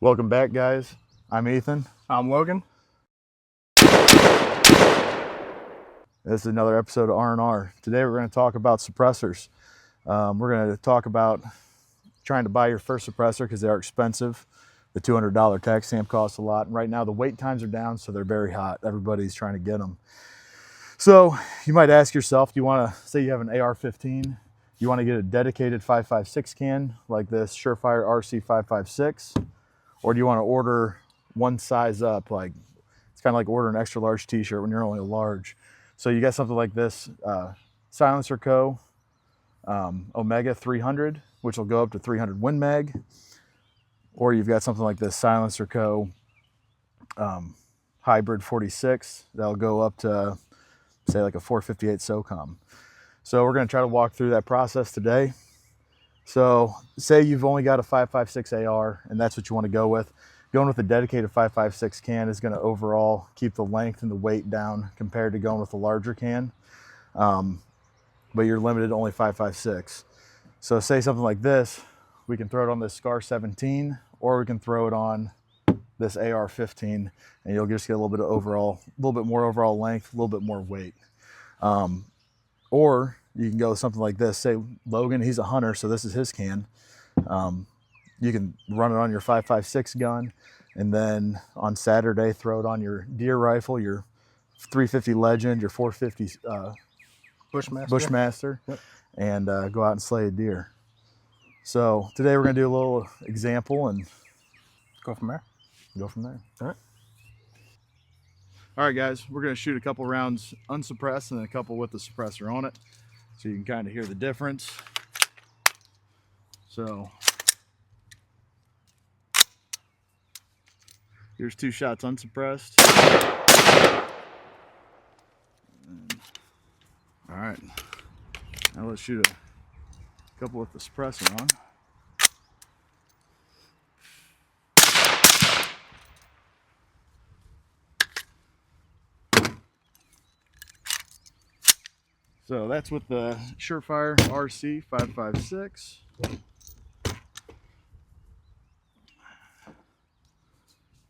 Welcome back, guys. I'm Ethan. I'm Logan. This is another episode of R&R. Today we're going to talk about suppressors. We're going to talk about trying to buy your first suppressor because they are expensive. The $200 tax stamp costs a lot. And right now the wait times are down, so they're very hot. Everybody's trying to get them. So you might ask yourself, do you want to, say you have an AR-15, you want to get a dedicated 5.56 can like this Surefire RC 5.56, or do you want to order one size up? Like, it's kind of like ordering an extra large t-shirt when you're only a large. So you got something like this Silencer Co. Omega 300, which will go up to 300 Win Mag, or you've got something like this Silencer Co. Hybrid 46 that'll go up to, say, like a 458 SOCOM. So we're going to try to walk through that process today. So say you've only got a 5.56 AR and that's what you want to go with. Going with a dedicated 5.56 can is going to overall keep the length and the weight down compared to going with a larger can. But you're limited to only 5.56. So say something like this, we can throw it on this Scar 17, or we can throw it on this AR-15, and you'll just get a little bit of overall, a little bit more overall length, a little bit more weight. Or you can go with something like this. Say Logan, he's a hunter, so this is his can. You can run it on your 5.56 gun, and then on Saturday throw it on your deer rifle, your 350 Legend, your 450 Bushmaster, Yep. and go out and slay a deer. So today we're going to do a little example and Go from there. go from there. All right. All right, guys, we're going to shoot a couple rounds unsuppressed and then a couple with the suppressor on it, so you can kind of hear the difference. So here's 2 shots unsuppressed. All right, now let's shoot a couple with the suppressor on. So that's with the Surefire RC 5.56. And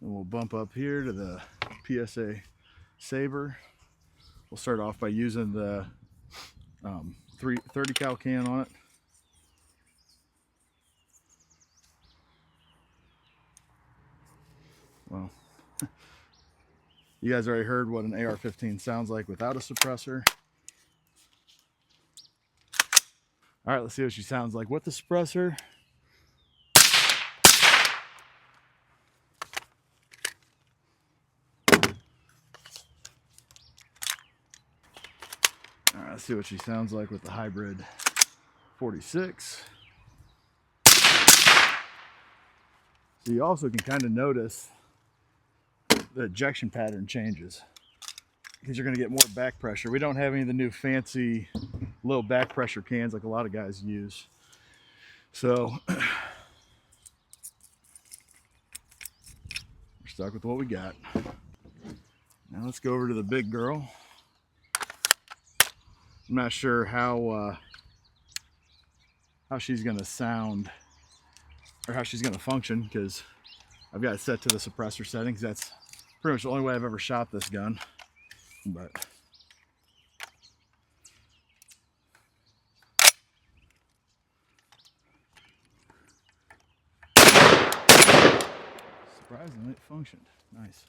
we'll bump up here to the PSA Saber. We'll start off by using the 30 cal can on it. Well, you guys already heard what an AR-15 sounds like without a suppressor. All right, let's see what she sounds like with the suppressor. All right, let's see what she sounds like with the hybrid 46. So you also can kind of notice the ejection pattern changes because you're going to get more back pressure. We don't have any of the new fancy low back pressure cans like a lot of guys use. So we're stuck with what we got. Now let's go over to the big girl. I'm not sure how she's going to sound or how she's going to function because I've got it set to the suppressor settings. That's pretty much the only way I've ever shot this gun. But surprisingly, it functioned. Nice.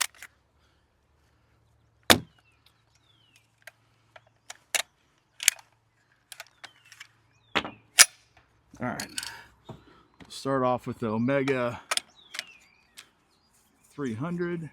All right. We'll start off with the Omega 300.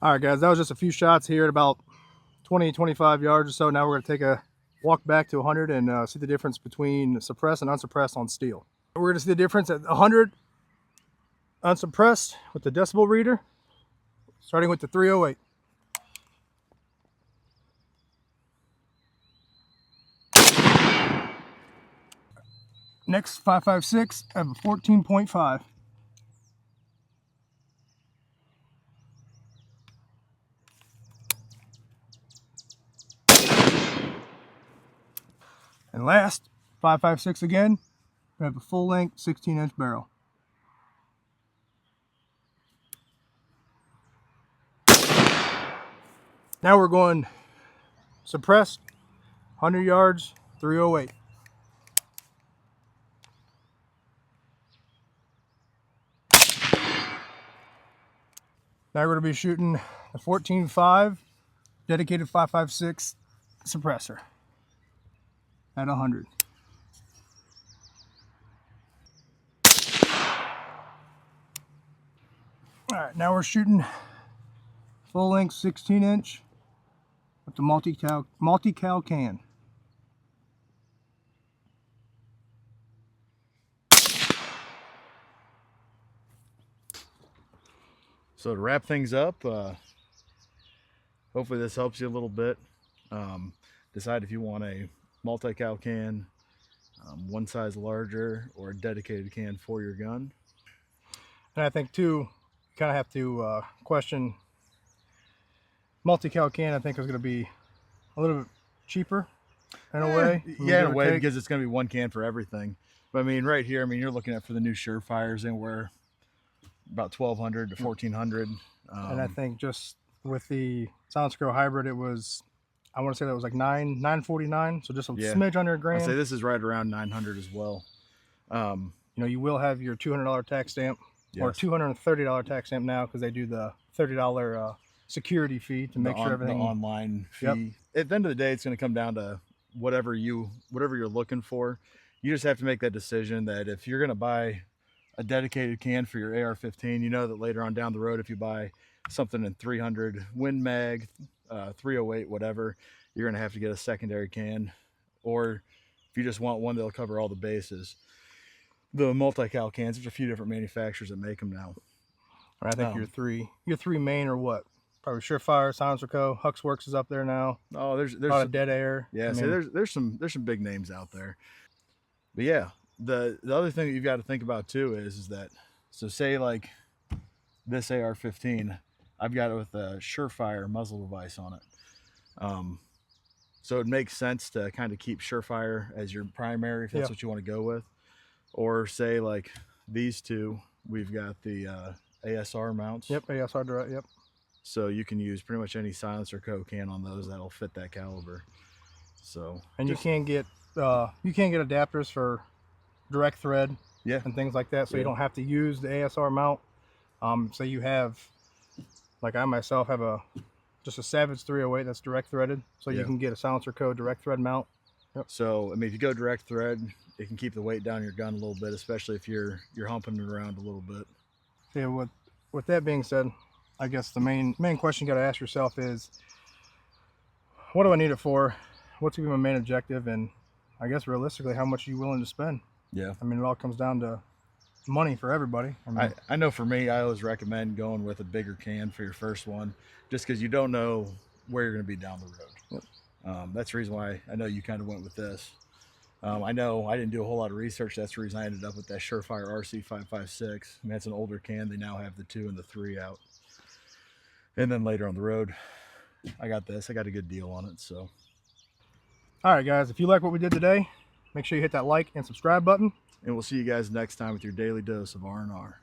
All right, guys, that was just a few shots here at about 20, 25 yards or so. Now we're going to take a walk back to 100 and see the difference between suppressed and unsuppressed on steel. We're going to see the difference at 100 unsuppressed with the decibel reader, starting with the 308. Next 556, I have a 14.5. And last 556 again, I have a full length 16-inch barrel. Now we're going suppressed, 100 yards, 308. Now we're going to be shooting a 14.5 dedicated 5.56 suppressor at 100. All right, now we're shooting full length 16-inch with the multi-cal can. So to wrap things up, hopefully this helps you a little bit. Decide if you want a multi-cal can, one size larger, or a dedicated can for your gun. And I think too, you kind of have to question multi-cal can. I think is going to be a little bit cheaper in a way. Yeah, in a way, because it's going to be one can for everything. But I mean, right here, I mean, you're looking at for the new Surefires anywhere about 1,200 to 1,400. And I think just with the Silencer Co hybrid, it was, I want to say that was like $949, so just a smidge under $1 grand. I'd say this is right around 900 as well. You know, you will have your $200 tax stamp, or $230 tax stamp now, because they do the $30 security fee to make sure everything. The online fee. At the end of the day, it's going to come down to whatever you're looking for. You just have to make that decision that if you're going to buy a dedicated can for your AR-15, you know that later on down the road, if you buy something in 300 Win Mag, 308, whatever, you're going to have to get a secondary can. Or if you just want one that'll cover all the bases, the multi-cal cans, there's a few different manufacturers that make them now. I think your three main are what? Probably Surefire, Silencer Co, Huxworks is up there now. Oh, there's a lot of Dead Air. Yeah, so there's some big names out there. But yeah, the other thing that you've got to think about too is that, so say like this AR-15, I've got it with a Surefire muzzle device on it. So it makes sense to kind of keep Surefire as your primary if that's what you want to go with. Or say like these two, we've got the ASR mounts. Yep, ASR direct, yep. So you can use pretty much any Silencer Co can on those that'll fit that caliber. So and you can get adapters for direct thread and things like that, so you don't have to use the ASR mount. So you have, like I myself have just a Savage 308 that's direct threaded, so you can get a Silencer Co direct thread mount. Yep. So I mean, if you go direct thread, it can keep the weight down your gun a little bit, especially if you're humping it around a little bit. Yeah. With that being said, I guess the main question you got to ask yourself is, what do I need it for? What's going to be my main objective? And I guess realistically, how much are you willing to spend? Yeah. I mean, it all comes down to money for everybody. I know for me, I always recommend going with a bigger can for your first one, just because you don't know where you're going to be down the road. Yep. That's the reason why I know you kind of went with this. I know I didn't do a whole lot of research. That's the reason I ended up with that Surefire RC556. I mean, that's an older can. They now have the 2 and the 3 out. And then later on the road, I got this. I got a good deal on it. So, all right, guys, if you like what we did today, make sure you hit that like and subscribe button. And we'll see you guys next time with your daily dose of R&R.